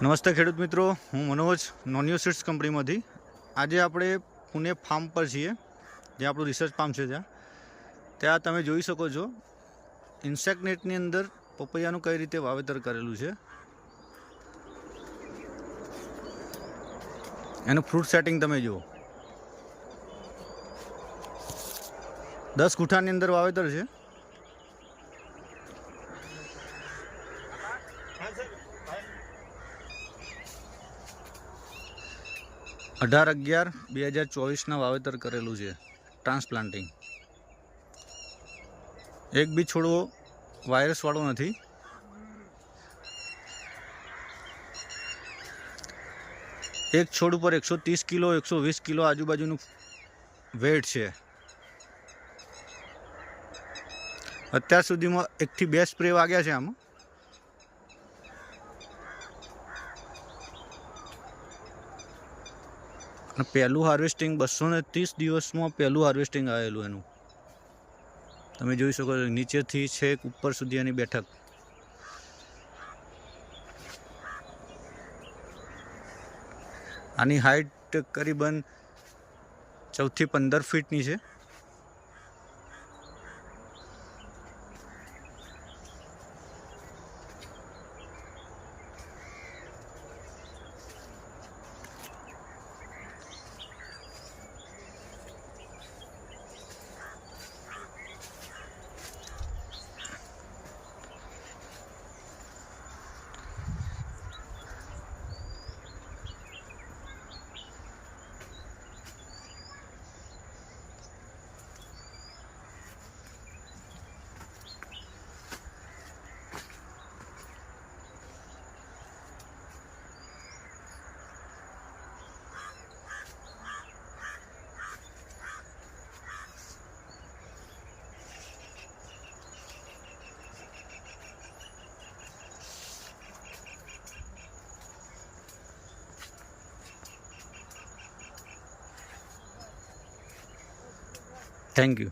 નમસ્તે ખેડૂત મિત્રો, હું મનોજ નોન્યુ સીડ્સ કંપનીમાંથી. આજે આપણે પુણે ફાર્મ પર છીએ, જે આપણું રિસર્ચ ફાર્મ છે. ત્યાં તમે જોઈ શકો છો ઇન્સેક્ટ નેટની અંદર પપૈયાનું કઈ રીતે વાવેતર કરેલું છે. એનું ફ્રૂટ સેટિંગ તમે જુઓ. 10 ગુઠાની અંદર વાવેતર છે. અઢાર 11/2024 વાવેતર કરેલું છે. ટ્રાન્સપ્લાન્ટિંગ. એક બી છોડવો વાયરસવાળો નથી. એક છોડ ઉપર 130 કિલો 120 કિલો આજુબાજુનું વેટ છે. અત્યાર સુધીમાં 1 થી 2 સ્પ્રે વાગ્યા છે આમાં. પહેલું હાર્વેસ્ટિંગ 230 દિવસમાં પહેલું હાર્વેસ્ટિંગ આવેલું એનું. તમે જોઈ શકો છો નીચેથી છેક ઉપર સુધી એની બેઠક. આની હાઇટ કરીબન 14 થી 15 ફીટની છે. Thank you.